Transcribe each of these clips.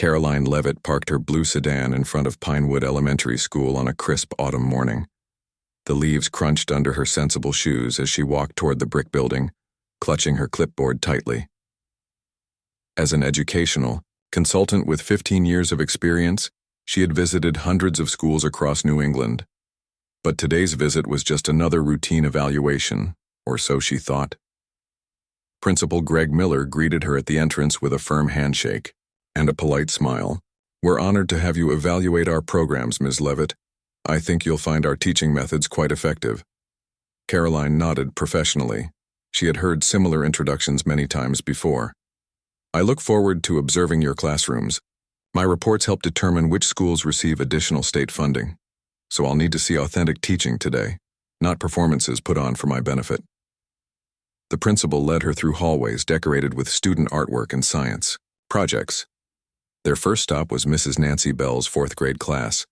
Karoline Leavitt parked her blue sedan in front of Pinewood Elementary School on a crisp autumn morning. The leaves crunched under her sensible shoes as she walked toward the brick building, clutching her clipboard tightly. As an educational consultant with 15 years of experience, she had visited hundreds of schools across New England. But today's visit was just another routine evaluation, or so she thought. Principal Greg Miller greeted her at the entrance with a firm handshake and a polite smile. "We're honored to have you evaluate our programs, Ms. Leavitt. I think you'll find our teaching methods quite effective." Karoline nodded professionally. She had heard similar introductions many times before. "I look forward to observing your classrooms. My reports help determine which schools receive additional state funding. So I'll need to see authentic teaching today, not performances put on for my benefit." The principal led her through hallways decorated with student artwork and science projects. Their first stop was Mrs. Nancy Bell's fourth grade class.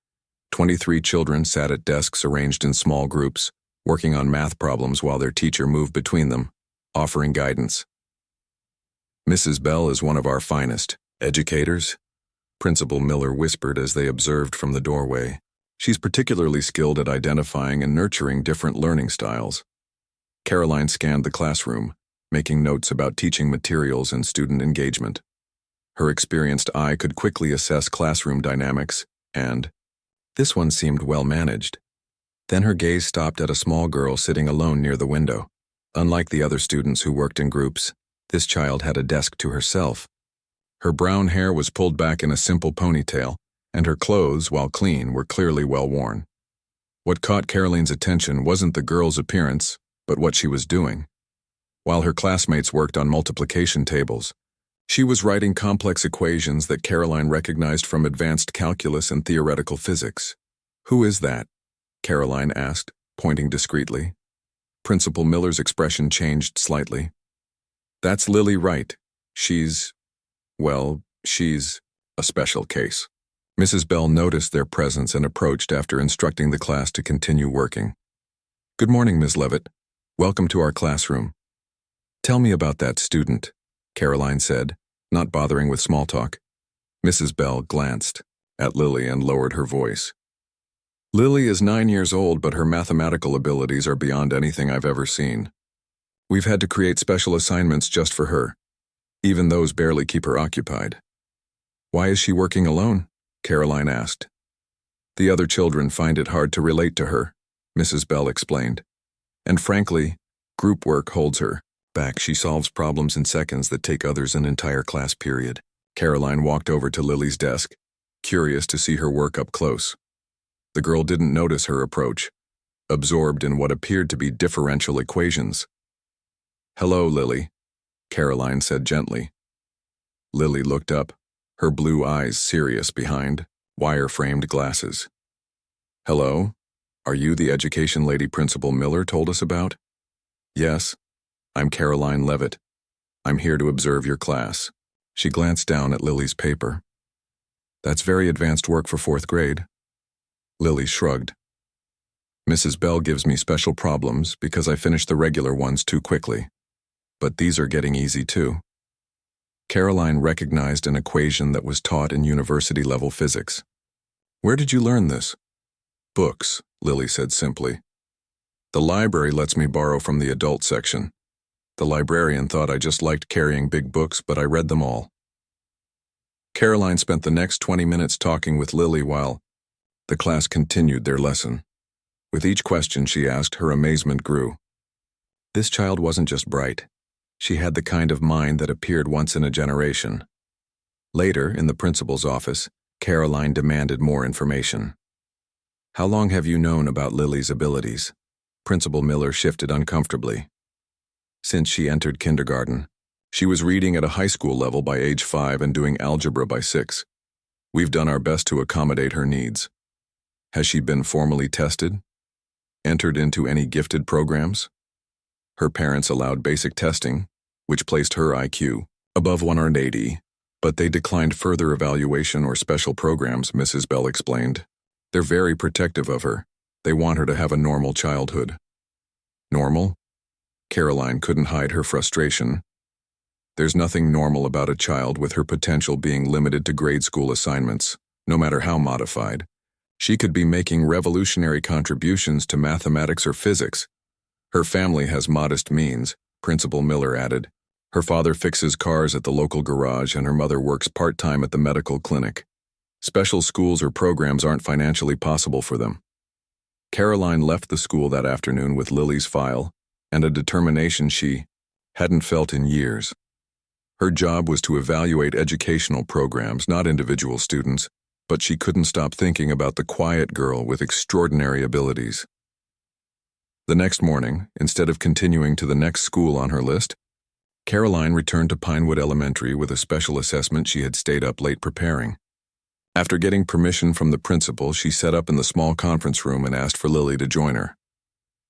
23 children sat at desks arranged in small groups, working on math problems while their teacher moved between them, offering guidance. "Mrs. Bell is one of our finest educators," Principal Miller whispered as they observed from the doorway. "She's particularly skilled at identifying and nurturing different learning styles." Karoline scanned the classroom, making notes about teaching materials and student engagement. Her experienced eye could quickly assess classroom dynamics, and this one seemed well managed. Then her gaze stopped at a small girl sitting alone near the window. Unlike the other students who worked in groups, this child had a desk to herself. Her brown hair was pulled back in a simple ponytail, and her clothes, while clean, were clearly well worn. What caught Karoline's attention wasn't the girl's appearance, but what she was doing. While her classmates worked on multiplication tables, she was writing complex equations that Karoline recognized from advanced calculus and theoretical physics. "Who is that?" Karoline asked, pointing discreetly. Principal Miller's expression changed slightly. "That's Lily Wright. She's a special case." Mrs. Bell noticed their presence and approached after instructing the class to continue working. "Good morning, Ms. Leavitt. Welcome to our classroom." "Tell me about that student," Karoline said, not bothering with small talk. Mrs. Bell glanced at Lily and lowered her voice. "Lily is 9 years old, but her mathematical abilities are beyond anything I've ever seen. We've had to create special assignments just for her. Even those barely keep her occupied." "Why is she working alone?" Karoline asked. "The other children find it hard to relate to her," Mrs. Bell explained. "And frankly, group work holds her back. She solves problems in seconds that take others an entire class period." Karoline walked over to Lily's desk, curious to see her work up close. The girl didn't notice her approach, absorbed in what appeared to be differential equations. "Hello, Lily," Karoline said gently. Lily looked up, her blue eyes serious behind wire-framed glasses. "Hello? Are you the education lady Principal Miller told us about?" "Yes, I'm Karoline Leavitt. I'm here to observe your class." She glanced down at Lily's paper. "That's very advanced work for fourth grade." Lily shrugged. "Mrs. Bell gives me special problems because I finish the regular ones too quickly. But these are getting easy too." Karoline recognized an equation that was taught in university-level physics. "Where did you learn this?" "Books," Lily said simply. "The library lets me borrow from the adult section. The librarian thought I just liked carrying big books, but I read them all." Karoline spent the next 20 minutes talking with Lily while the class continued their lesson. With each question she asked, her amazement grew. This child wasn't just bright. She had the kind of mind that appeared once in a generation. Later, in the principal's office, Karoline demanded more information. "How long have you known about Lily's abilities?" Principal Miller shifted uncomfortably. "Since she entered kindergarten. She was reading at a high school level by age 5 and doing algebra by 6. We've done our best to accommodate her needs." "Has she been formally tested? Entered into any gifted programs?" "Her parents allowed basic testing, which placed her IQ above 180, but they declined further evaluation or special programs," Mrs. Bell explained. "They're very protective of her. They want her to have a normal childhood." "Normal?" Karoline couldn't hide her frustration. There's nothing normal about a child with her potential being limited to grade school assignments, no matter how modified. She could be making revolutionary contributions to mathematics or physics. Her family has modest means, Principal Miller added. Her father fixes cars at the local garage and her mother works part-time at the medical clinic. Special schools or programs aren't financially possible for them. Karoline left the school that afternoon with Lily's file and a determination she hadn't felt in years. Her job was to evaluate educational programs, not individual students, but she couldn't stop thinking about the quiet girl with extraordinary abilities. The next morning, instead of continuing to the next school on her list, Karoline returned to Pinewood Elementary with a special assessment she had stayed up late preparing. After getting permission from the principal, she set up in the small conference room and asked for Lily to join her.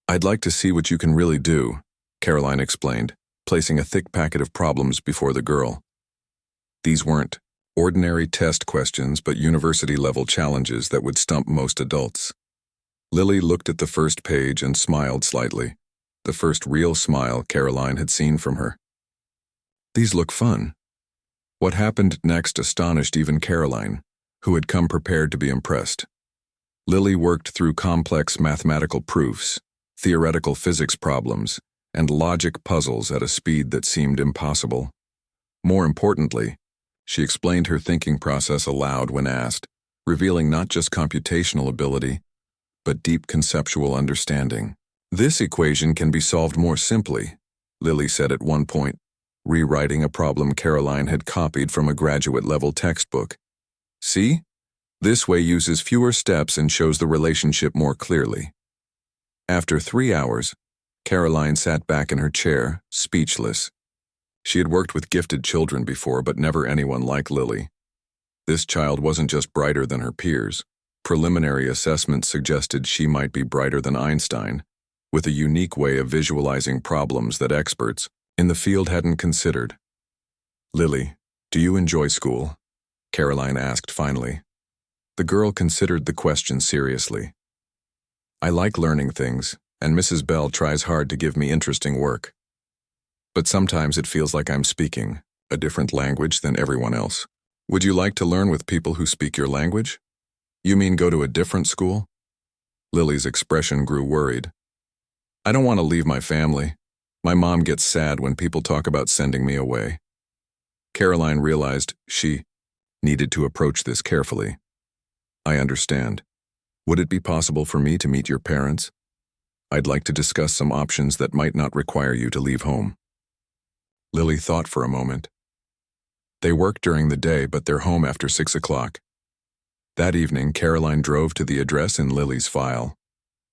"I'd like to see what you can really do," Karoline explained, placing a thick packet of problems before the girl. These weren't ordinary test questions, but university-level challenges that would stump most adults. Lily looked at the first page and smiled slightly, the first real smile Karoline had seen from her. These look fun. What happened next astonished even Karoline, who had come prepared to be impressed. Lily worked through complex mathematical proofs, theoretical physics problems, and logic puzzles at a speed that seemed impossible. More importantly, she explained her thinking process aloud when asked, revealing not just computational ability, but deep conceptual understanding. "This equation can be solved more simply," Lily said at one point, rewriting a problem Karoline had copied from a graduate-level textbook. "See? This way uses fewer steps and shows the relationship more clearly." After 3 hours, Karoline sat back in her chair, speechless. She had worked with gifted children before, but never anyone like Lily. This child wasn't just brighter than her peers. Preliminary assessments suggested she might be brighter than Einstein, with a unique way of visualizing problems that experts in the field hadn't considered. "Lily, do you enjoy school?" Karoline asked finally. The girl considered the question seriously. "I like learning things, and Mrs. Bell tries hard to give me interesting work. But sometimes it feels like I'm speaking a different language than everyone else." "Would you like to learn with people who speak your language? You mean go to a different school?" Lily's expression grew worried. "I don't want to leave my family. My mom gets sad when people talk about sending me away." Karoline realized she needed to approach this carefully. "I understand. Would it be possible for me to meet your parents? I'd like to discuss some options that might not require you to leave home." Lily thought for a moment. They worked during the day, but they're home after 6 o'clock. That evening, Karoline drove to the address in Lily's file.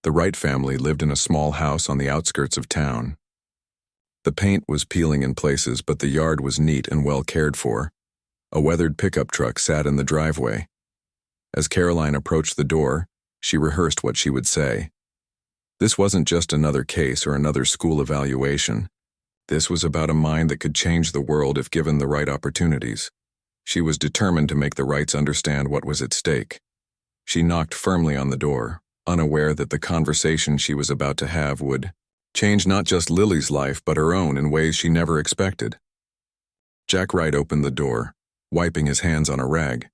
The Wright family lived in a small house on the outskirts of town. The paint was peeling in places, but the yard was neat and well cared for. A weathered pickup truck sat in the driveway. As Karoline approached the door, she rehearsed what she would say. This wasn't just another case or another school evaluation. This was about a mind that could change the world if given the right opportunities. She was determined to make the Wrights understand what was at stake. She knocked firmly on the door, unaware that the conversation she was about to have would change not just Lily's life but her own in ways she never expected. Jack Wright opened the door, wiping his hands on a rag.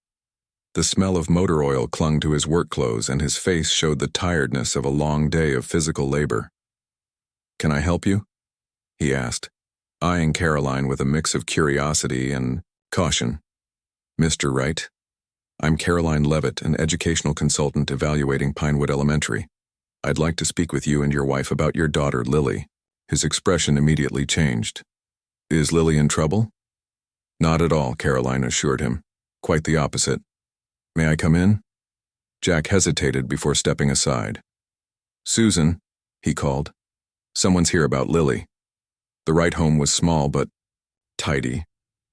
The smell of motor oil clung to his work clothes and his face showed the tiredness of a long day of physical labor. "Can I help you?" he asked, eyeing Karoline with a mix of curiosity and caution. "Mr. Wright, I'm Karoline Leavitt, an educational consultant evaluating Pinewood Elementary. I'd like to speak with you and your wife about your daughter, Lily." His expression immediately changed. "Is Lily in trouble?" "Not at all," Karoline assured him. "Quite the opposite. May I come in?" Jack hesitated before stepping aside. "Susan," he called. "Someone's here about Lily." The Wright home was small but tidy.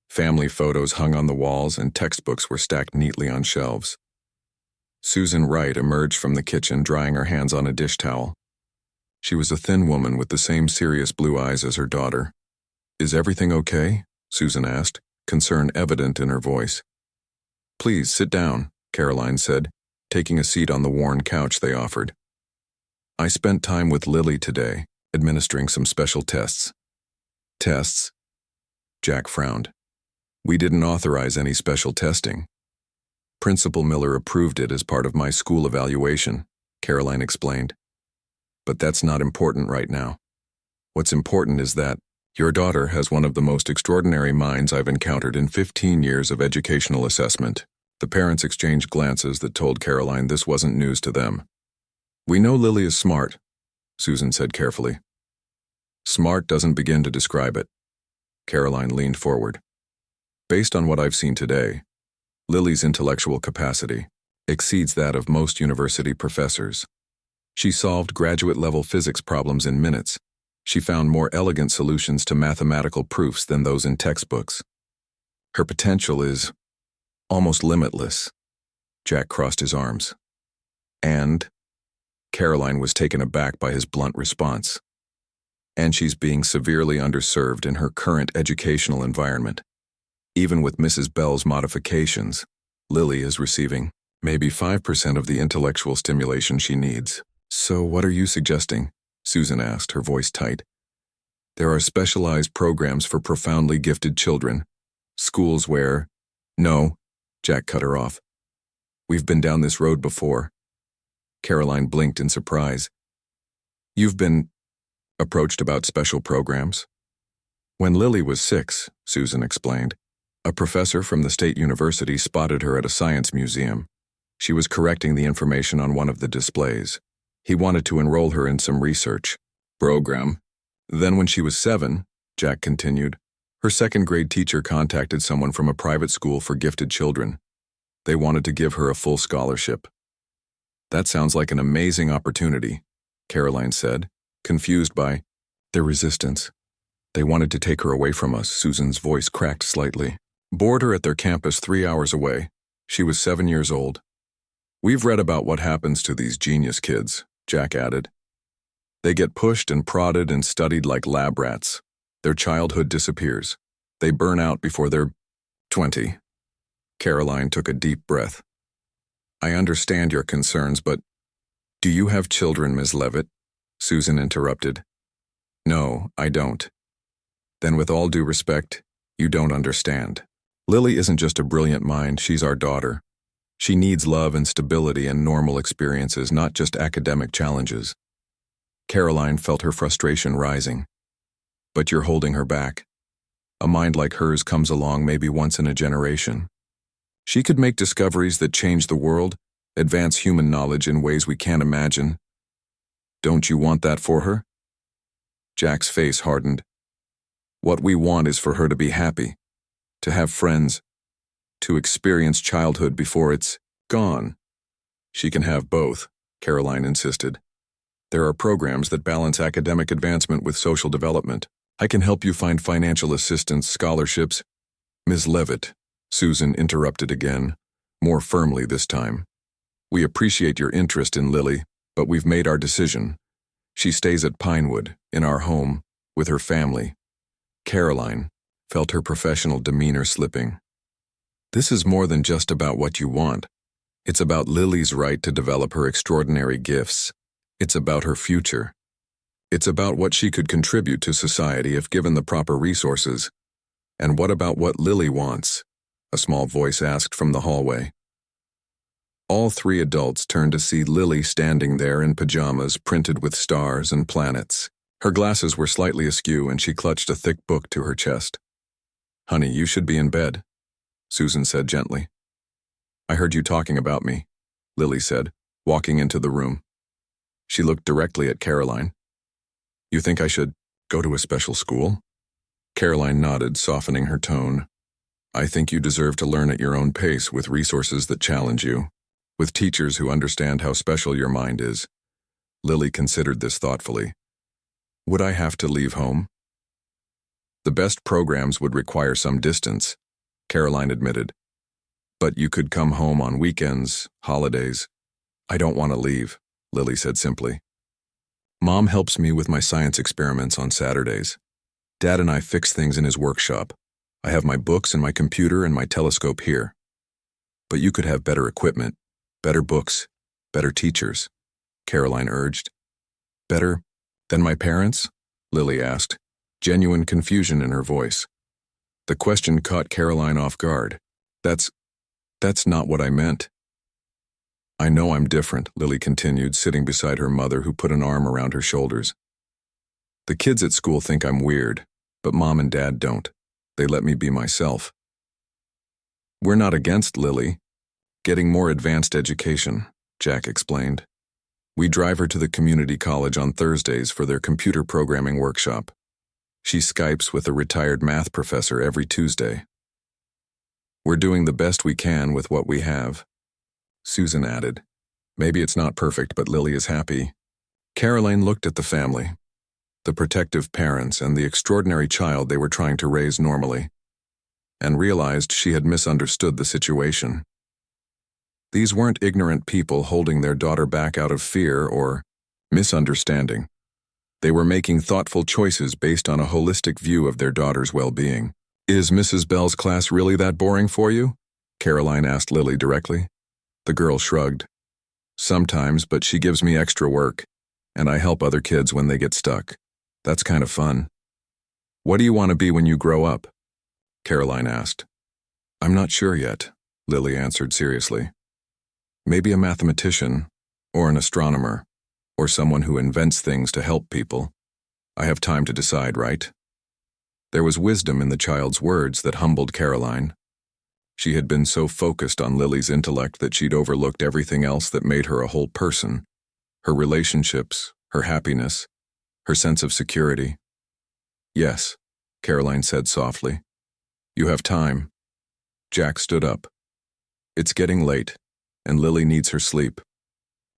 Family photos hung on the walls and textbooks were stacked neatly on shelves. Susan Wright emerged from the kitchen, drying her hands on a dish towel. She was a thin woman with the same serious blue eyes as her daughter. "Is everything okay?" Susan asked, concern evident in her voice. "Please, sit down," Karoline said, taking a seat on the worn couch they offered. "I spent time with Lily today, administering some special tests." "Tests?" Jack frowned. We didn't authorize any special testing. Principal Miller approved it as part of my school evaluation, Karoline explained. But that's not important right now. What's important is that your daughter has one of the most extraordinary minds I've encountered in 15 years of educational assessment. The parents exchanged glances that told Karoline this wasn't news to them. We know Lily is smart, Susan said carefully. Smart doesn't begin to describe it. Karoline leaned forward. Based on what I've seen today, Lily's intellectual capacity exceeds that of most university professors. She solved graduate-level physics problems in minutes. She found more elegant solutions to mathematical proofs than those in textbooks. Her potential is almost limitless. Jack crossed his arms. And Karoline was taken aback by his blunt response. And she's being severely underserved in her current educational environment. Even with Mrs. Bell's modifications, Lily is receiving maybe 5% of the intellectual stimulation she needs. So what are you suggesting? Susan asked, her voice tight. There are specialized programs for profoundly gifted children. Schools where… No, Jack cut her off. We've been down this road before. Karoline blinked in surprise. You've been approached about special programs? When Lily was 6, Susan explained, a professor from the state university spotted her at a science museum. She was correcting the information on one of the displays. He wanted to enroll her in some research program. Then when she was 7, Jack continued, her second-grade teacher contacted someone from a private school for gifted children. They wanted to give her a full scholarship. That sounds like an amazing opportunity, Karoline said, confused by their resistance. They wanted to take her away from us. Susan's voice cracked slightly. Board her at their campus 3 hours away. She was 7 years old. We've read about what happens to these genius kids, Jack added. They get pushed and prodded and studied like lab rats. Their childhood disappears. They burn out before they're 20. Karoline took a deep breath. I understand your concerns, but… Do you have children, Ms. Leavitt? Susan interrupted. No, I don't. Then with all due respect, you don't understand. Lily isn't just a brilliant mind, she's our daughter. She needs love and stability and normal experiences, not just academic challenges. Karoline felt her frustration rising. But you're holding her back. A mind like hers comes along maybe once in a generation. She could make discoveries that change the world, advance human knowledge in ways we can't imagine. Don't you want that for her? Jack's face hardened. What we want is for her to be happy, to have friends, to experience childhood before it's gone. She can have both, Karoline insisted. There are programs that balance academic advancement with social development. I can help you find financial assistance, scholarships. Ms. Leavitt, Susan interrupted again, more firmly this time. We appreciate your interest in Lily, but we've made our decision. She stays at Pinewood, in our home, with her family. Karoline felt her professional demeanor slipping. This is more than just about what you want. It's about Lily's right to develop her extraordinary gifts. It's about her future. It's about what she could contribute to society if given the proper resources. And what about what Lily wants? A small voice asked from the hallway. All 3 adults turned to see Lily standing there in pajamas printed with stars and planets. Her glasses were slightly askew and she clutched a thick book to her chest. Honey, you should be in bed, Susan said gently. I heard you talking about me, Lily said, walking into the room. She looked directly at Karoline. You think I should go to a special school? Karoline nodded, softening her tone. I think you deserve to learn at your own pace with resources that challenge you, with teachers who understand how special your mind is. Lily considered this thoughtfully. Would I have to leave home? The best programs would require some distance, Karoline admitted. But you could come home on weekends, holidays. I don't want to leave, Lily said simply. Mom helps me with my science experiments on Saturdays. Dad and I fix things in his workshop. I have my books and my computer and my telescope here. But you could have better equipment, better books, better teachers, Karoline urged. Better than my parents? Lily asked, genuine confusion in her voice. The question caught Karoline off guard. That's not what I meant. I know I'm different, Lily continued, sitting beside her mother, who put an arm around her shoulders. The kids at school think I'm weird, but Mom and Dad don't. They let me be myself. We're not against Lily getting more advanced education, Jack explained. We drive her to the community college on Thursdays for their computer programming workshop. She Skypes with a retired math professor every Tuesday. We're doing the best we can with what we have, Susan added. Maybe it's not perfect, but Lily is happy. Karoline looked at the family, the protective parents and the extraordinary child they were trying to raise normally, and realized she had misunderstood the situation. These weren't ignorant people holding their daughter back out of fear or misunderstanding. They were making thoughtful choices based on a holistic view of their daughter's well-being. Is Mrs. Bell's class really that boring for you? Karoline asked Lily directly. The girl shrugged. Sometimes, but she gives me extra work, and I help other kids when they get stuck. That's kind of fun. What do you want to be when you grow up? Karoline asked. I'm not sure yet, Lily answered seriously. Maybe a mathematician, or an astronomer, or someone who invents things to help people. I have time to decide, right? There was wisdom in the child's words that humbled Karoline. She had been so focused on Lily's intellect that she'd overlooked everything else that made her a whole person. Her relationships, her happiness, her sense of security. Yes, Karoline said softly. You have time. Jack stood up. It's getting late, and Lily needs her sleep.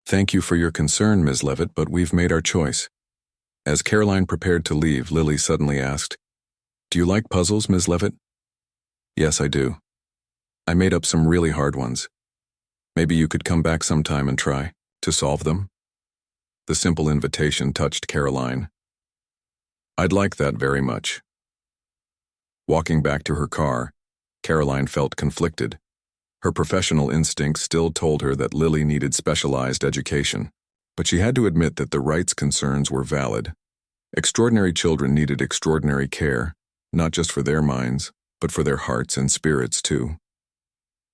Thank you for your concern, Ms. Leavitt, but we've made our choice. As Karoline prepared to leave, Lily suddenly asked, Do you like puzzles, Ms. Leavitt? Yes, I do. I made up some really hard ones. Maybe you could come back sometime and try to solve them? The simple invitation touched Karoline. I'd like that very much. Walking back to her car, Karoline felt conflicted. Her professional instincts still told her that Lily needed specialized education, but she had to admit that the Wrights' concerns were valid. Extraordinary children needed extraordinary care, not just for their minds, but for their hearts and spirits too.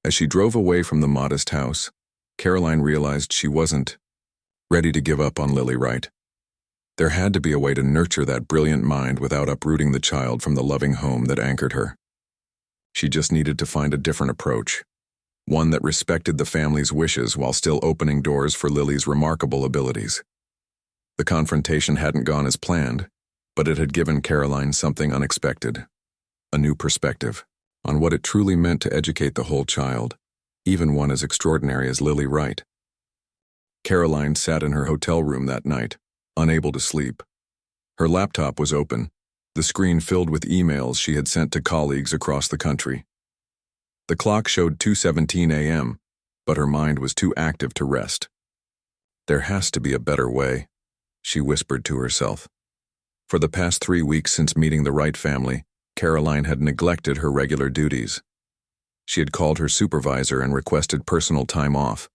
As she drove away from the modest house, Karoline realized she wasn't ready to give up on Lily Wright. There had to be a way to nurture that brilliant mind without uprooting the child from the loving home that anchored her. She just needed to find a different approach, one that respected the family's wishes while still opening doors for Lily's remarkable abilities. The confrontation hadn't gone as planned, but it had given Karoline something unexpected, a new perspective on what it truly meant to educate the whole child, even one as extraordinary as Lily Wright. Karoline sat in her hotel room that night, unable to sleep. Her laptop was open, the screen filled with emails she had sent to colleagues across the country. The clock showed 2:17 a.m., but her mind was too active to rest. There has to be a better way, she whispered to herself. For the past 3 weeks since meeting the Wright family, Karoline had neglected her regular duties. She had called her supervisor and requested personal time off,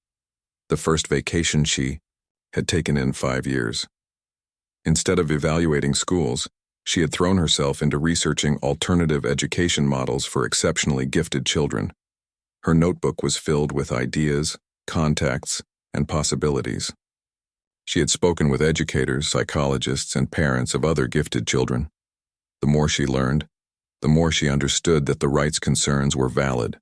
the first vacation she had taken in 5 years. Instead of evaluating schools, she had thrown herself into researching alternative education models for exceptionally gifted children. Her notebook was filled with ideas, contacts, and possibilities. She had spoken with educators, psychologists, and parents of other gifted children. The more she learned, the more she understood that the Wrights' concerns were valid.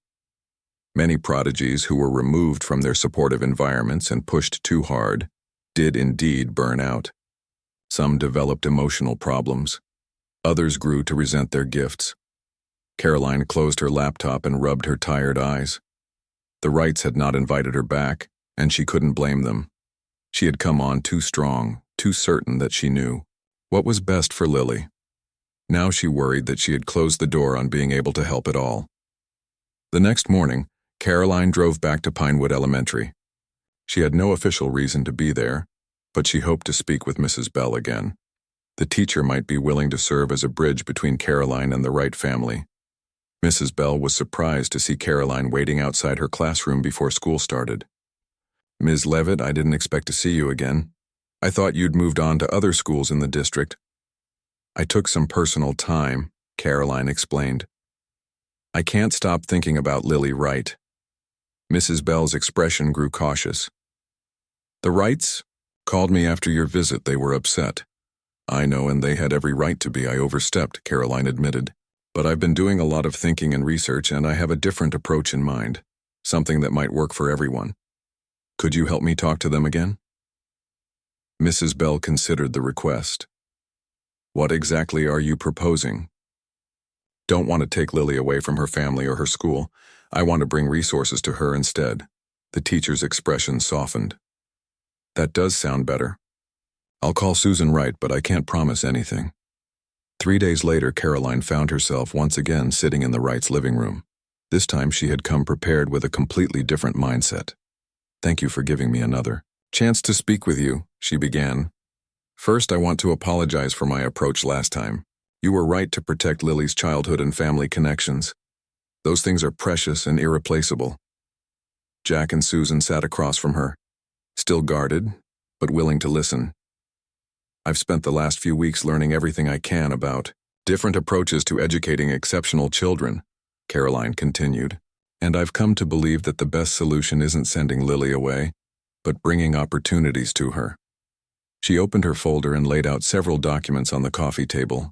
Many prodigies who were removed from their supportive environments and pushed too hard did indeed burn out. Some developed emotional problems. Others grew to resent their gifts. Karoline closed her laptop and rubbed her tired eyes. The Wrights had not invited her back, and she couldn't blame them. She had come on too strong, too certain that she knew what was best for Lily. Now she worried that she had closed the door on being able to help at all. The next morning, Karoline drove back to Pinewood Elementary. She had no official reason to be there, but she hoped to speak with Mrs. Bell again. The teacher might be willing to serve as a bridge between Karoline and the Wright family. Mrs. Bell was surprised to see Karoline waiting outside her classroom before school started. Ms. Leavitt, I didn't expect to see you again. I thought you'd moved on to other schools in the district. I took some personal time, Karoline explained. I can't stop thinking about Lily Wright. Mrs. Bell's expression grew cautious. The Wrights called me after your visit. They were upset. I know, and they had every right to be. I overstepped, Karoline admitted. But I've been doing a lot of thinking and research, and I have a different approach in mind, something that might work for everyone. Could you help me talk to them again? Mrs. Bell considered the request. What exactly are you proposing? Don't want to take Lily away from her family or her school. I want to bring resources to her instead. The teacher's expression softened. That does sound better. I'll call Susan Wright, but I can't promise anything. 3 days later, Karoline found herself once again sitting in the Wrights' living room. This time she had come prepared with a completely different mindset. Thank you for giving me another chance to speak with you, she began. First, I want to apologize for my approach last time. You were right to protect Lily's childhood and family connections. Those things are precious and irreplaceable. Jack and Susan sat across from her, still guarded, but willing to listen. I've spent the last few weeks learning everything I can about different approaches to educating exceptional children, Karoline continued, and I've come to believe that the best solution isn't sending Lily away, but bringing opportunities to her. She opened her folder and laid out several documents on the coffee table.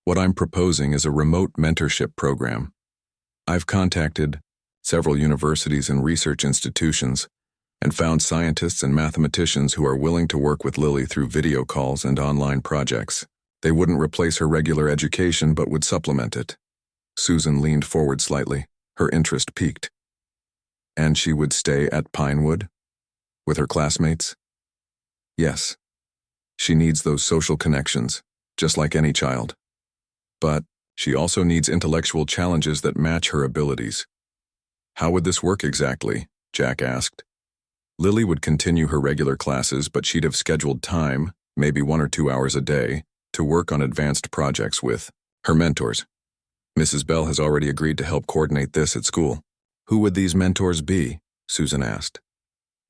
What I'm proposing is a remote mentorship program. I've contacted several universities and research institutions and found scientists and mathematicians who are willing to work with Lily through video calls and online projects. They wouldn't replace her regular education but would supplement it. Susan leaned forward slightly, her interest piqued. And she would stay at Pinewood? With her classmates? Yes. She needs those social connections, just like any child. But she also needs intellectual challenges that match her abilities. How would this work exactly? Jack asked. Lily would continue her regular classes, but she'd have scheduled time, maybe 1 or 2 hours a day, to work on advanced projects with her mentors. Mrs. Bell has already agreed to help coordinate this at school. Who would these mentors be? Susan asked.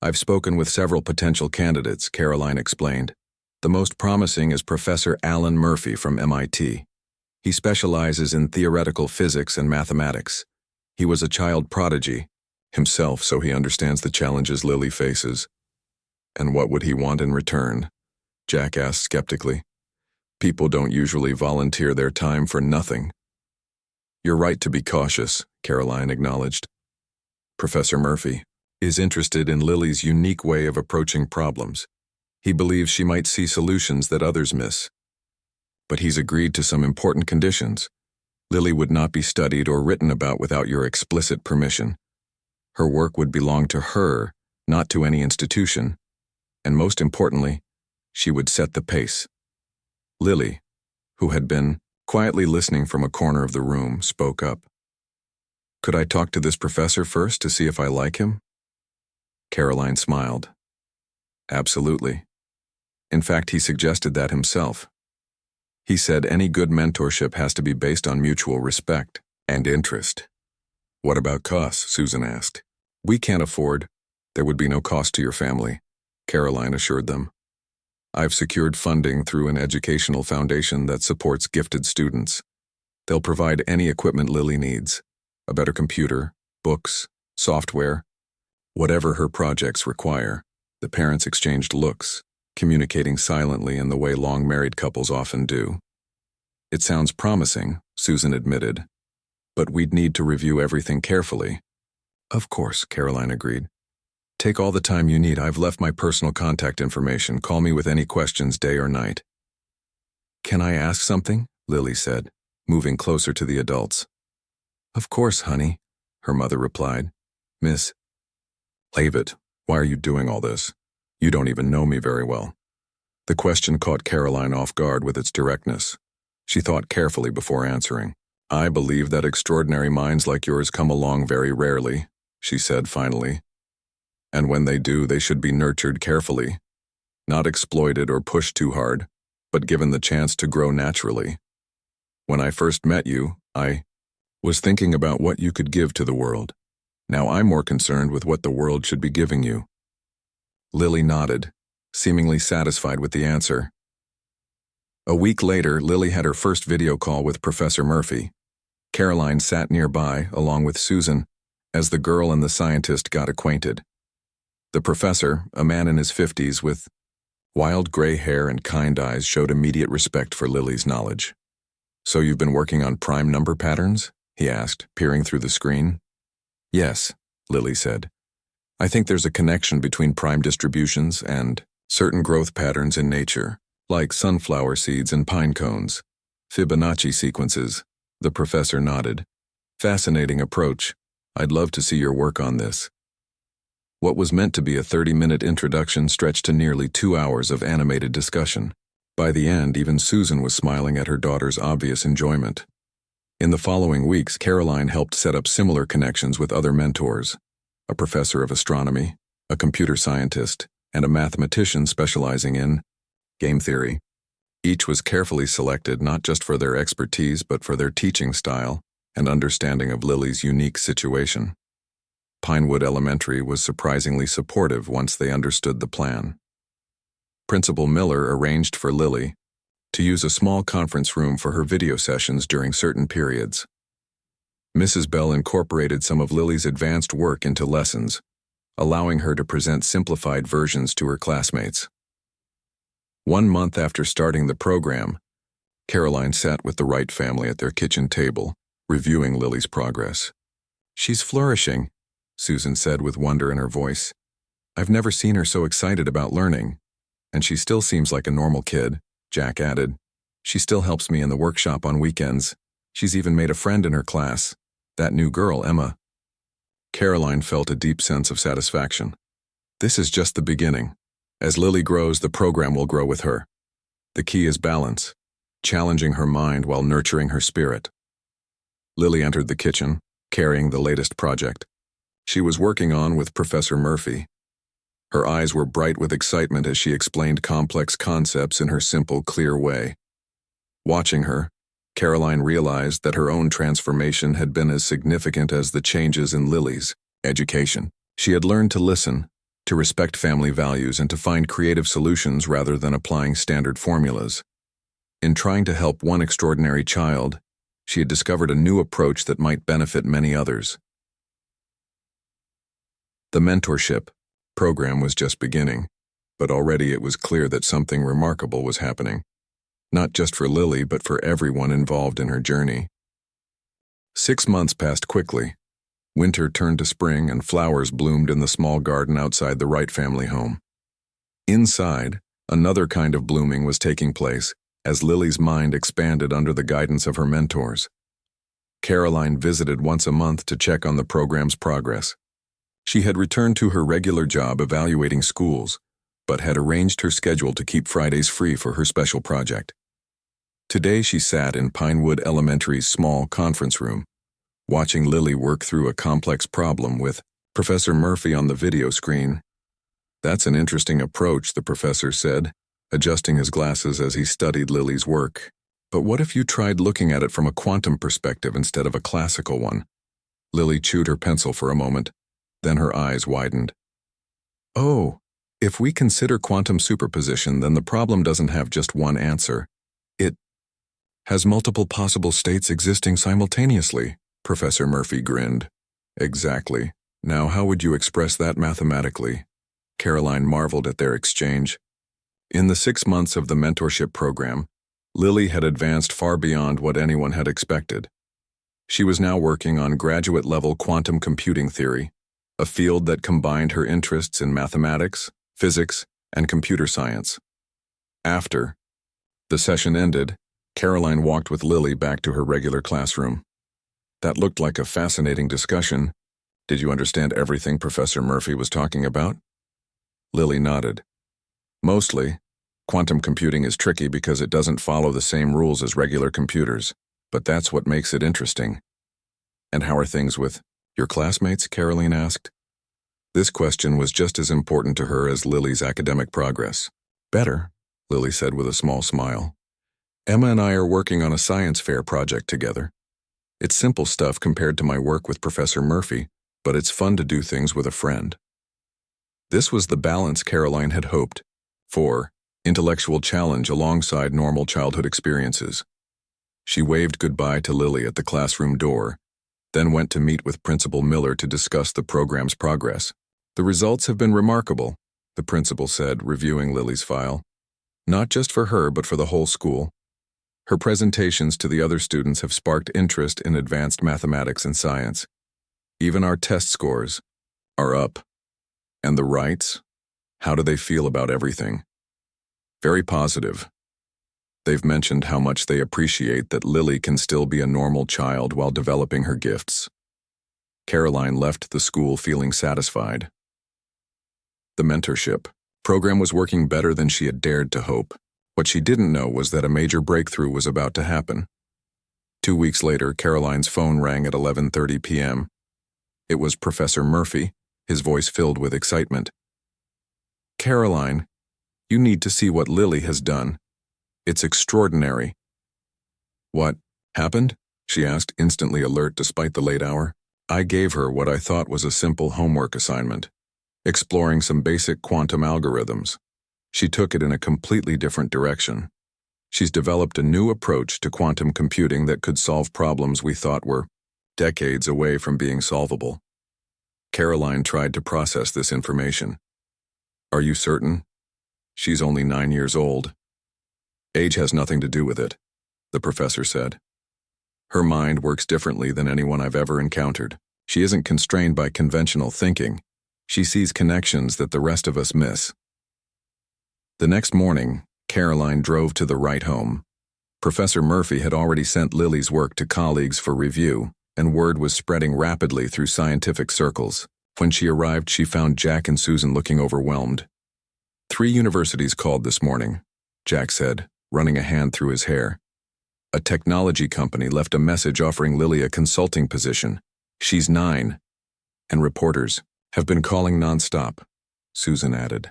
I've spoken with several potential candidates, Karoline explained. The most promising is Professor Alan Murphy from MIT. He specializes in theoretical physics and mathematics. He was a child prodigy himself, so he understands the challenges Lily faces. And what would he want in return? Jack asked skeptically. People don't usually volunteer their time for nothing. You're right to be cautious, Karoline acknowledged. Professor Murphy is interested in Lily's unique way of approaching problems. He believes she might see solutions that others miss. But he's agreed to some important conditions. Lily would not be studied or written about without your explicit permission. Her work would belong to her, not to any institution. And most importantly, she would set the pace. Lily, who had been quietly listening from a corner of the room, spoke up. Could I talk to this professor first to see if I like him? Karoline smiled. Absolutely. In fact, he suggested that himself. He said any good mentorship has to be based on mutual respect and interest. What about costs? Susan asked. We can't afford. There would be no cost to your family, Karoline assured them. I've secured funding through an educational foundation that supports gifted students. They'll provide any equipment Lily needs, a better computer, books, software, whatever her projects require. The parents exchanged looks, communicating silently in the way long-married couples often do. It sounds promising, Susan admitted, but we'd need to review everything carefully. Of course, Karoline agreed. Take all the time you need. I've left my personal contact information. Call me with any questions, day or night. Can I ask something? Lily said, moving closer to the adults. Of course, honey, her mother replied. Miss Leavitt, why are you doing all this? You don't even know me very well. The question caught Karoline off guard with its directness. She thought carefully before answering. I believe that extraordinary minds like yours come along very rarely, she said finally. And when they do, they should be nurtured carefully, not exploited or pushed too hard, but given the chance to grow naturally. When I first met you, I was thinking about what you could give to the world. Now I'm more concerned with what the world should be giving you. Lily nodded, seemingly satisfied with the answer. A week later, Lily had her first video call with Professor Murphy. Karoline sat nearby, along with Susan, as the girl and the scientist got acquainted. The professor, a man in his 50s with wild gray hair and kind eyes, showed immediate respect for Lily's knowledge. "So you've been working on prime number patterns?" he asked, peering through the screen. "Yes," Lily said. "I think there's a connection between prime distributions and certain growth patterns in nature, like sunflower seeds and pine cones. Fibonacci sequences." The professor nodded. "Fascinating approach. I'd love to see your work on this." What was meant to be a 30-minute introduction stretched to nearly 2 hours of animated discussion. By the end, even Susan was smiling at her daughter's obvious enjoyment. In the following weeks, Karoline helped set up similar connections with other mentors: a professor of astronomy, a computer scientist, and a mathematician specializing in game theory. Each was carefully selected not just for their expertise but for their teaching style and understanding of Lily's unique situation. Pinewood Elementary was surprisingly supportive once they understood the plan. Principal Miller arranged for Lily to use a small conference room for her video sessions during certain periods. Mrs. Bell incorporated some of Lily's advanced work into lessons, allowing her to present simplified versions to her classmates. 1 month after starting the program, Karoline sat with the Wright family at their kitchen table, reviewing Lily's progress. "She's flourishing," Susan said with wonder in her voice. "I've never seen her so excited about learning. And she still seems like a normal kid," Jack added. "She still helps me in the workshop on weekends. She's even made a friend in her class, that new girl, Emma." Karoline felt a deep sense of satisfaction. This is just the beginning. As Lily grows, the program will grow with her. The key is balance, challenging her mind while nurturing her spirit. Lily entered the kitchen, carrying the latest project. She was working on with Professor Murphy. Her eyes were bright with excitement as she explained complex concepts in her simple, clear way. Watching her, Karoline realized that her own transformation had been as significant as the changes in Lily's education. She had learned to listen, to respect family values, and to find creative solutions rather than applying standard formulas. In trying to help one extraordinary child, she had discovered a new approach that might benefit many others. The mentorship program was just beginning, but already it was clear that something remarkable was happening, not just for Lily but for everyone involved in her journey. 6 months passed quickly. Winter turned to spring and flowers bloomed in the small garden outside the Wright family home. Inside, another kind of blooming was taking place as Lily's mind expanded under the guidance of her mentors. Karoline visited once a month to check on the program's progress. She had returned to her regular job evaluating schools, but had arranged her schedule to keep Fridays free for her special project. Today she sat in Pinewood Elementary's small conference room, watching Lily work through a complex problem with Professor Murphy on the video screen. "That's an interesting approach," the professor said, adjusting his glasses as he studied Lily's work. "But what if you tried looking at it from a quantum perspective instead of a classical one?" Lily chewed her pencil for a moment. Then her eyes widened. "Oh, if we consider quantum superposition, then the problem doesn't have just one answer. It has multiple possible states existing simultaneously," Professor Murphy grinned. "Exactly. Now how would you express that mathematically?" Karoline marveled at their exchange. In the 6 months of the mentorship program, Lily had advanced far beyond what anyone had expected. She was now working on graduate-level quantum computing theory, a field that combined her interests in mathematics, physics, and computer science. After the session ended, Karoline walked with Lily back to her regular classroom. "That looked like a fascinating discussion. Did you understand everything Professor Murphy was talking about?" Lily nodded. "Mostly. Quantum computing is tricky because it doesn't follow the same rules as regular computers, but that's what makes it interesting." "And how are things with your classmates?" Karoline asked. This question was just as important to her as Lily's academic progress. "Better," Lily said with a small smile. "Emma and I are working on a science fair project together. It's simple stuff compared to my work with Professor Murphy, but it's fun to do things with a friend." This was the balance Karoline had hoped for: intellectual challenge alongside normal childhood experiences. She waved goodbye to Lily at the classroom door, then went to meet with Principal Miller to discuss the program's progress. "The results have been remarkable," the principal said, reviewing Lily's file. "Not just for her, but for the whole school. Her presentations to the other students have sparked interest in advanced mathematics and science. Even our test scores are up. And the Wrights? How do they feel about everything?" "Very positive. They've mentioned how much they appreciate that Lily can still be a normal child while developing her gifts." Karoline left the school feeling satisfied. The mentorship program was working better than she had dared to hope. What she didn't know was that a major breakthrough was about to happen. 2 weeks later, Karoline's phone rang at 11:30 p.m. It was Professor Murphy, his voice filled with excitement. "Karoline, you need to see what Lily has done. It's extraordinary." "What happened?" she asked, instantly alert despite the late hour. "I gave her what I thought was a simple homework assignment, exploring some basic quantum algorithms. She took it in a completely different direction. She's developed a new approach to quantum computing that could solve problems we thought were decades away from being solvable." Karoline tried to process this information. "Are you certain? She's only 9 years old." "Age has nothing to do with it," the professor said. "Her mind works differently than anyone I've ever encountered. She isn't constrained by conventional thinking. She sees connections that the rest of us miss." The next morning, Karoline drove to the Wright home. Professor Murphy had already sent Lily's work to colleagues for review, and word was spreading rapidly through scientific circles. When she arrived, she found Jack and Susan looking overwhelmed. "3 universities called this morning," Jack said, running a hand through his hair. "A technology company left a message offering Lily a consulting position. She's 9. And reporters have been calling nonstop," Susan added.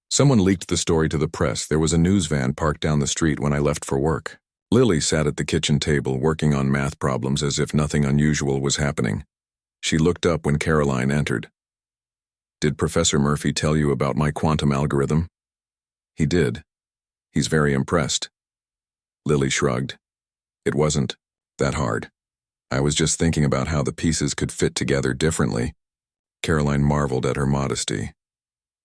"Someone leaked the story to the press. There was a news van parked down the street when I left for work." Lily sat at the kitchen table working on math problems as if nothing unusual was happening. She looked up when Karoline entered. "Did Professor Murphy tell you about my quantum algorithm?" "He did. He's very impressed." Lily shrugged. "It wasn't that hard. I was just thinking about how the pieces could fit together differently." Karoline marveled at her modesty.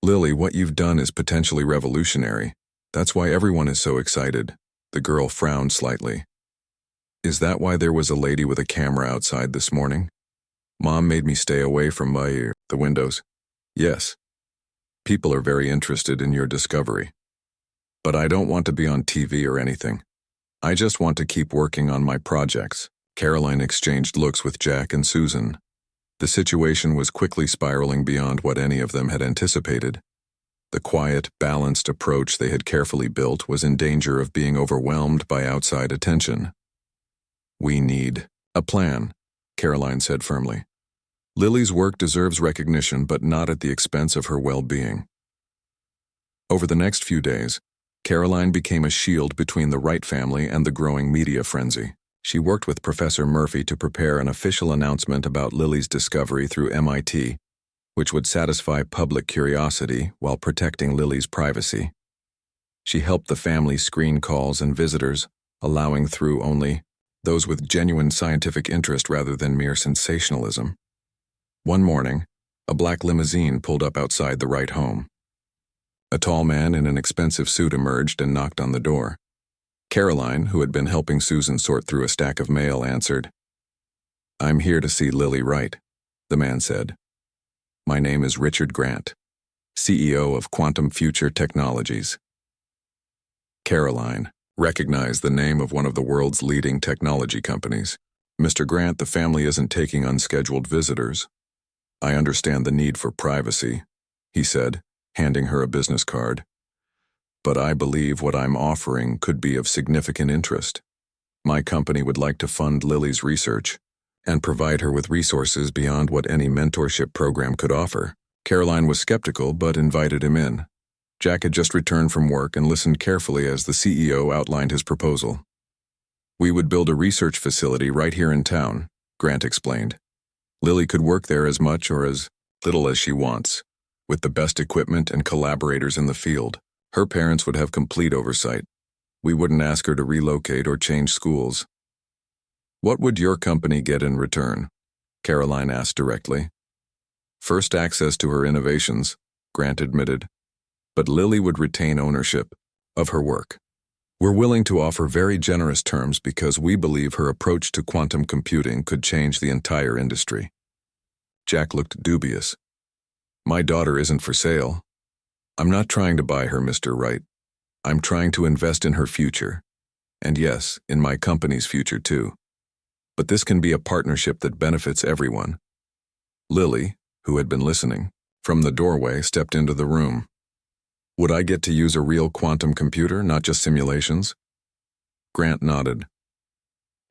"Lily, what you've done is potentially revolutionary. That's why everyone is so excited." The girl frowned slightly. "Is that why there was a lady with a camera outside this morning? Mom made me stay away from the windows." "Yes. People are very interested in your discovery. But I don't want to be on TV or anything. I just want to keep working on my projects." Karoline exchanged looks with Jack and Susan. The situation was quickly spiraling beyond what any of them had anticipated. The quiet, balanced approach they had carefully built was in danger of being overwhelmed by outside attention. "We need a plan," Karoline said firmly. "Lily's work deserves recognition, but not at the expense of her well-being." Over the next few days, Karoline became a shield between the Wright family and the growing media frenzy. She worked with Professor Murphy to prepare an official announcement about Lily's discovery through MIT, which would satisfy public curiosity while protecting Lily's privacy. She helped the family screen calls and visitors, allowing through only those with genuine scientific interest rather than mere sensationalism. One morning, a black limousine pulled up outside the Wright home. A tall man in an expensive suit emerged and knocked on the door. Karoline, who had been helping Susan sort through a stack of mail, answered. "I'm here to see Lily Wright," the man said. "My name is Richard Grant, CEO of Quantum Future Technologies." Karoline recognized the name of one of the world's leading technology companies. "Mr. Grant, the family isn't taking unscheduled visitors. I understand the need for privacy," he said, handing her a business card. "But I believe what I'm offering could be of significant interest. My company would like to fund Lily's research and provide her with resources beyond what any mentorship program could offer." Karoline was skeptical but invited him in. Jack had just returned from work and listened carefully as the CEO outlined his proposal. "We would build a research facility right here in town," Grant explained. "Lily could work there as much or as little as she wants, with the best equipment and collaborators in the field. Her parents would have complete oversight. We wouldn't ask her to relocate or change schools. What would your company get in return? Karoline asked directly. First access to her innovations, Grant admitted, but Lily would retain ownership of her work. We're willing to offer very generous terms because we believe her approach to quantum computing could change the entire industry. Jack looked dubious. My daughter isn't for sale. I'm not trying to buy her, Mr. Wright. I'm trying to invest in her future. And yes, in my company's future too. But this can be a partnership that benefits everyone. Lily, who had been listening, from the doorway stepped into the room. Would I get to use a real quantum computer, not just simulations? Grant nodded.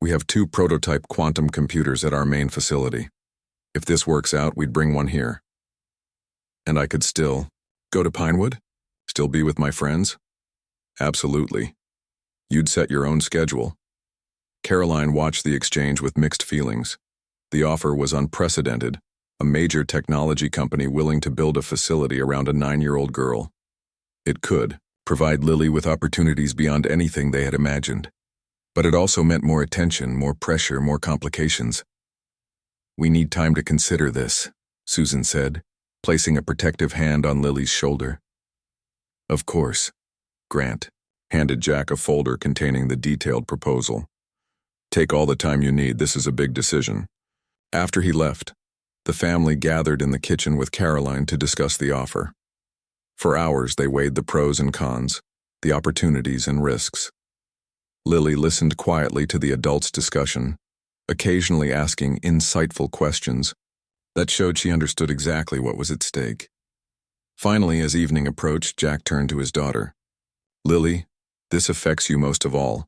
We have 2 prototype quantum computers at our main facility. If this works out, we'd bring one here. And I could still go to Pinewood? Still be with my friends? Absolutely. You'd set your own schedule. Karoline watched the exchange with mixed feelings. The offer was unprecedented, a major technology company willing to build a facility around a 9-year-old girl. It could provide Lily with opportunities beyond anything they had imagined. But it also meant more attention, more pressure, more complications. We need time to consider this, Susan said, placing a protective hand on Lily's shoulder. Of course. Grant handed Jack a folder containing the detailed proposal. Take all the time you need, this is a big decision. After he left, the family gathered in the kitchen with Karoline to discuss the offer. For hours they weighed the pros and cons, the opportunities and risks. Lily listened quietly to the adults' discussion, occasionally asking insightful questions that showed she understood exactly what was at stake. Finally, as evening approached, Jack turned to his daughter. Lily, this affects you most of all.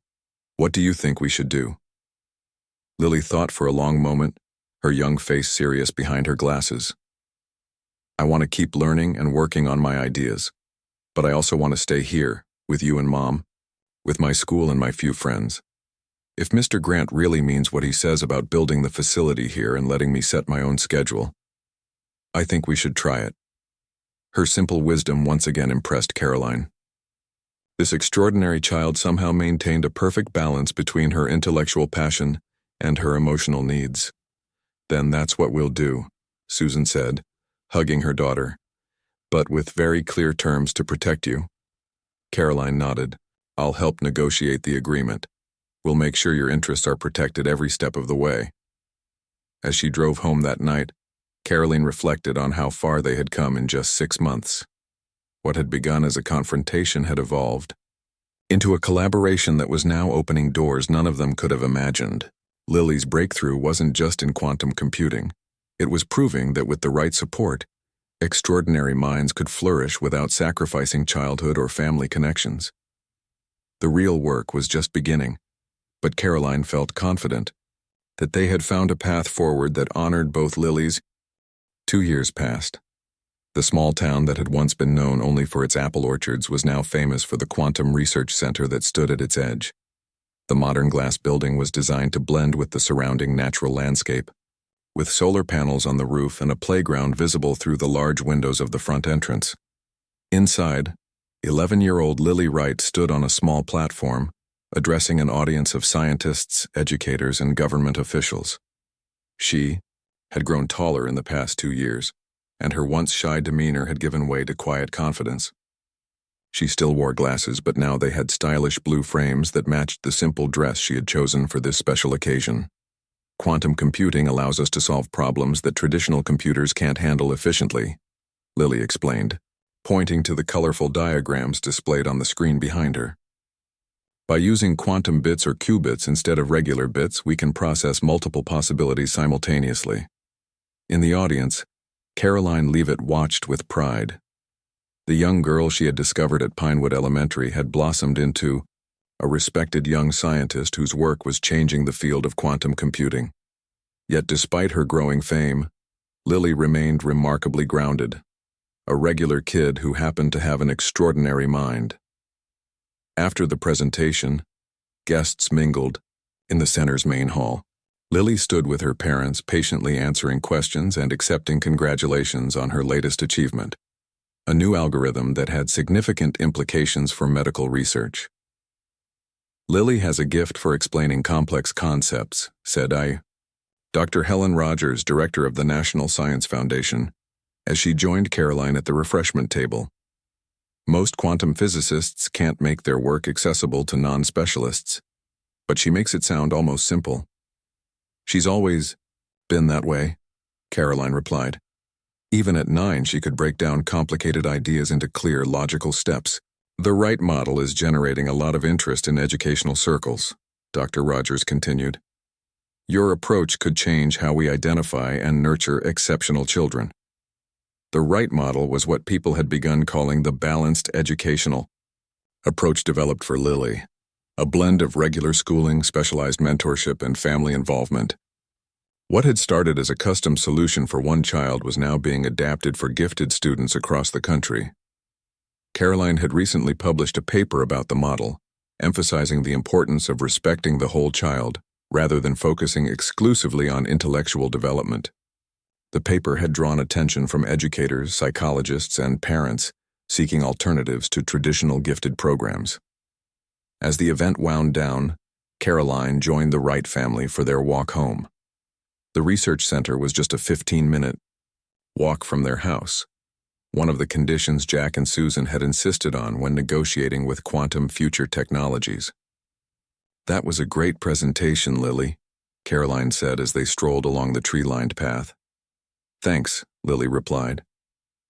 What do you think we should do? Lily thought for a long moment, her young face serious behind her glasses. I want to keep learning and working on my ideas, but I also want to stay here, with you and Mom, with my school and my few friends. If Mr. Grant really means what he says about building the facility here and letting me set my own schedule, I think we should try it. Her simple wisdom once again impressed Karoline. This extraordinary child somehow maintained a perfect balance between her intellectual passion and her emotional needs. Then that's what we'll do, Susan said, hugging her daughter, but with very clear terms to protect you. Karoline nodded. I'll help negotiate the agreement. We'll make sure your interests are protected every step of the way. As she drove home that night, Karoline reflected on how far they had come in just 6 months. What had begun as a confrontation had evolved into a collaboration that was now opening doors none of them could have imagined. Lily's breakthrough wasn't just in quantum computing. It was proving that with the right support, extraordinary minds could flourish without sacrificing childhood or family connections. The real work was just beginning, but Karoline felt confident that they had found a path forward that honored both Lily's. 2 years passed. The small town that had once been known only for its apple orchards was now famous for the quantum research center that stood at its edge. The modern glass building was designed to blend with the surrounding natural landscape, with solar panels on the roof and a playground visible through the large windows of the front entrance. Inside, 11-year-old Lily Wright stood on a small platform, addressing an audience of scientists, educators, and government officials. She had grown taller in the past 2 years, and her once shy demeanor had given way to quiet confidence. She still wore glasses, but now they had stylish blue frames that matched the simple dress she had chosen for this special occasion. Quantum computing allows us to solve problems that traditional computers can't handle efficiently, Lily explained, pointing to the colorful diagrams displayed on the screen behind her. By using quantum bits or qubits instead of regular bits, we can process multiple possibilities simultaneously. In the audience, Karoline Leavitt watched with pride. The young girl she had discovered at Pinewood Elementary had blossomed into a respected young scientist whose work was changing the field of quantum computing. Yet despite her growing fame, Lily remained remarkably grounded, a regular kid who happened to have an extraordinary mind. After the presentation, guests mingled in the center's main hall. Lily stood with her parents, patiently answering questions and accepting congratulations on her latest achievement, a new algorithm that had significant implications for medical research. Lily has a gift for explaining complex concepts, said Dr. Helen Rogers, director of the National Science Foundation, as she joined Karoline at the refreshment table. Most quantum physicists can't make their work accessible to non-specialists, but she makes it sound almost simple. She's always been that way, Karoline replied. Even at 9, she could break down complicated ideas into clear, logical steps. The right model is generating a lot of interest in educational circles, Dr. Rogers continued. Your approach could change how we identify and nurture exceptional children. The right model was what people had begun calling the balanced educational approach developed for Lily, a blend of regular schooling, specialized mentorship, and family involvement. What had started as a custom solution for one child was now being adapted for gifted students across the country. Karoline had recently published a paper about the model, emphasizing the importance of respecting the whole child rather than focusing exclusively on intellectual development. The paper had drawn attention from educators, psychologists, and parents seeking alternatives to traditional gifted programs. As the event wound down, Karoline joined the Wright family for their walk home. The research center was just a 15-minute walk from their house, one of the conditions Jack and Susan had insisted on when negotiating with Quantum Future Technologies. That was a great presentation, Lily, Karoline said as they strolled along the tree-lined path. Thanks, Lily replied.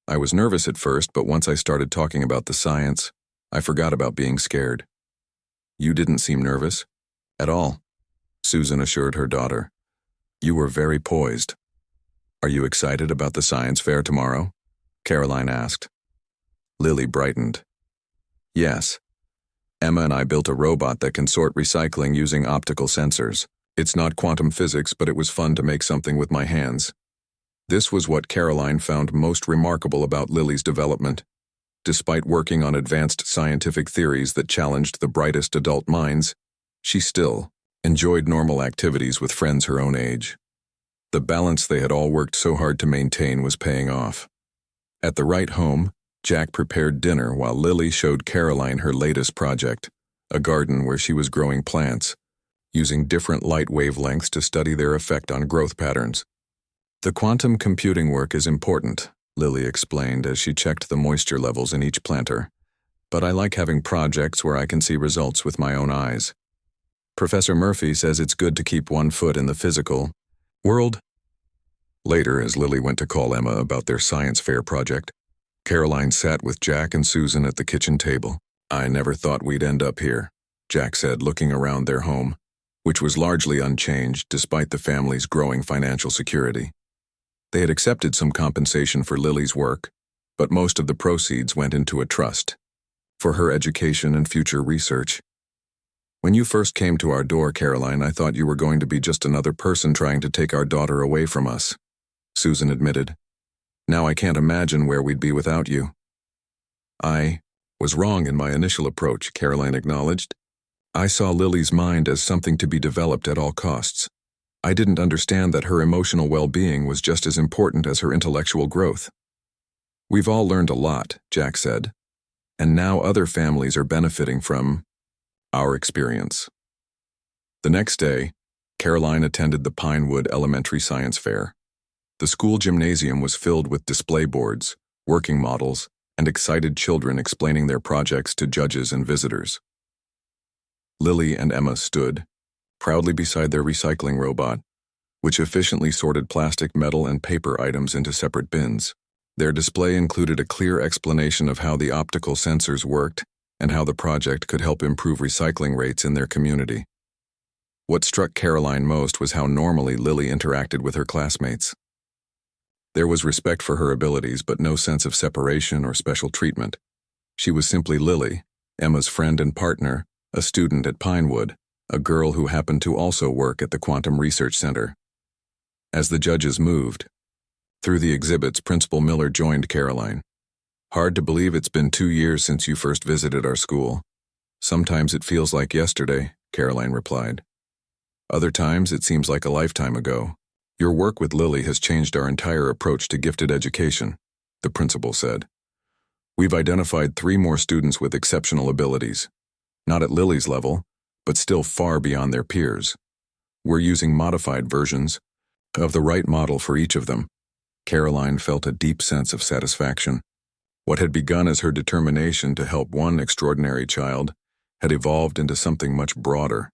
I was nervous at first, but once I started talking about the science, I forgot about being scared. You didn't seem nervous? At all, Susan assured her daughter. You were very poised. Are you excited about the science fair tomorrow? Karoline asked. Lily brightened. Yes. Emma and I built a robot that can sort recycling using optical sensors. It's not quantum physics, but it was fun to make something with my hands. This was what Karoline found most remarkable about Lily's development. Despite working on advanced scientific theories that challenged the brightest adult minds, she still enjoyed normal activities with friends her own age. The balance they had all worked so hard to maintain was paying off. At the Wright home, Jack prepared dinner while Lily showed Karoline her latest project, a garden where she was growing plants, using different light wavelengths to study their effect on growth patterns. The quantum computing work is important, Lily explained as she checked the moisture levels in each planter, but I like having projects where I can see results with my own eyes. Professor Murphy says it's good to keep one foot in the physical world. Later, as Lily went to call Emma about their science fair project, Karoline sat with Jack and Susan at the kitchen table. I never thought we'd end up here, Jack said, looking around their home, which was largely unchanged despite the family's growing financial security. They had accepted some compensation for Lily's work, but most of the proceeds went into a trust for her education and future research. When you first came to our door, Karoline, I thought you were going to be just another person trying to take our daughter away from us, Susan admitted. Now I can't imagine where we'd be without you. I was wrong in my initial approach, Karoline acknowledged. I saw Lily's mind as something to be developed at all costs. I didn't understand that her emotional well-being was just as important as her intellectual growth. We've all learned a lot, Jack said, and now other families are benefiting from our experience. The next day, Karoline attended the Pinewood Elementary Science Fair. The school gymnasium was filled with display boards, working models, and excited children explaining their projects to judges and visitors. Lily and Emma stood proudly beside their recycling robot, which efficiently sorted plastic, metal, and paper items into separate bins. Their display included a clear explanation of how the optical sensors worked and how the project could help improve recycling rates in their community. What struck Karoline most was how normally Lily interacted with her classmates. There was respect for her abilities, but no sense of separation or special treatment. She was simply Lily, Emma's friend and partner, a student at Pinewood, a girl who happened to also work at the Quantum Research Center. As the judges moved through the exhibits, Principal Miller joined Karoline. Hard to believe it's been 2 years since you first visited our school. Sometimes it feels like yesterday, Karoline replied. Other times it seems like a lifetime ago. Your work with Lily has changed our entire approach to gifted education, the principal said. We've identified 3 more students with exceptional abilities. Not at Lily's level, but still far beyond their peers. We're using modified versions of the right model for each of them. Karoline felt a deep sense of satisfaction. What had begun as her determination to help one extraordinary child had evolved into something much broader.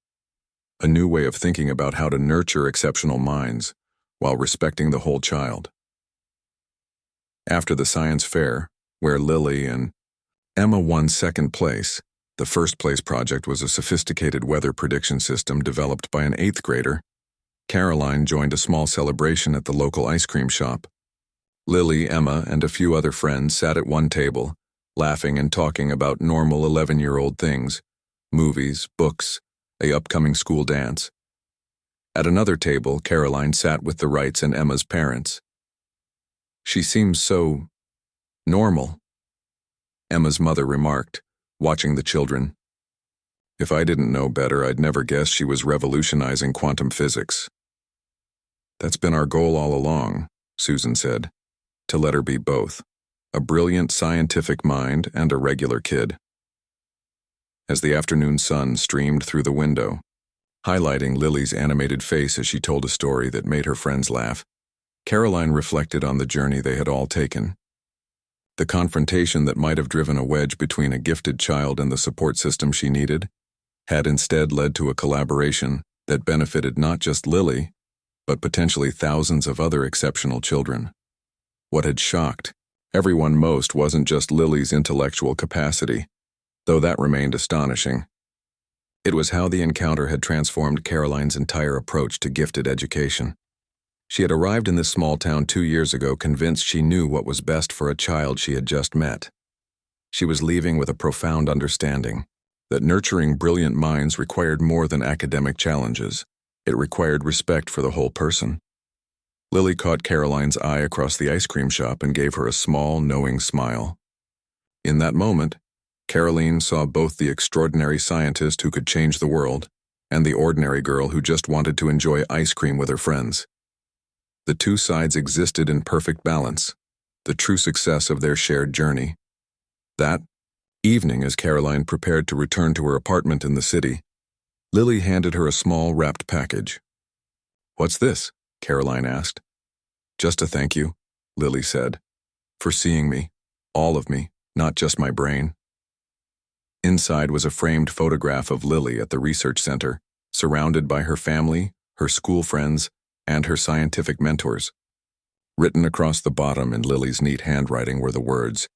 A new way of thinking about how to nurture exceptional minds while respecting the whole child. After the science fair, where Lily and Emma won second place, the first place project was a sophisticated weather prediction system developed by an 8th grader. Karoline joined a small celebration at the local ice cream shop. Lily, Emma, and a few other friends sat at one table, laughing and talking about normal 11-year-old things, movies, books, an upcoming school dance. At another table, Karoline sat with the Wrights and Emma's parents. "She seems so normal," Emma's mother remarked, watching the children. "If I didn't know better, I'd never guess she was revolutionizing quantum physics." "That's been our goal all along," Susan said, "to let her be both, a brilliant scientific mind and a regular kid." As the afternoon sun streamed through the window, highlighting Lily's animated face as she told a story that made her friends laugh, Karoline reflected on the journey they had all taken. The confrontation that might have driven a wedge between a gifted child and the support system she needed had instead led to a collaboration that benefited not just Lily, but potentially thousands of other exceptional children. What had shocked everyone most wasn't just Lily's intellectual capacity, though that remained astonishing. It was how the encounter had transformed Karoline's entire approach to gifted education. She had arrived in this small town 2 years ago convinced she knew what was best for a child she had just met. She was leaving with a profound understanding that nurturing brilliant minds required more than academic challenges. It required respect for the whole person. Lily caught Karoline's eye across the ice cream shop and gave her a small, knowing smile. In that moment, Karoline saw both the extraordinary scientist who could change the world and the ordinary girl who just wanted to enjoy ice cream with her friends. The two sides existed in perfect balance, the true success of their shared journey. That evening, as Karoline prepared to return to her apartment in the city, Lily handed her a small wrapped package. "What's this?" Karoline asked. "Just a thank you," Lily said, "for seeing me, all of me, not just my brain." Inside was a framed photograph of Lily at the research center, surrounded by her family, her school friends, and her scientific mentors. Written across the bottom in Lily's neat handwriting were the words,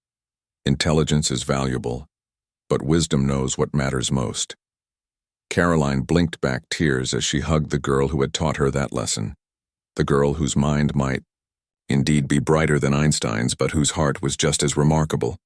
"Intelligence is valuable, but wisdom knows what matters most." Karoline blinked back tears as she hugged the girl who had taught her that lesson, the girl whose mind might indeed be brighter than Einstein's, but whose heart was just as remarkable.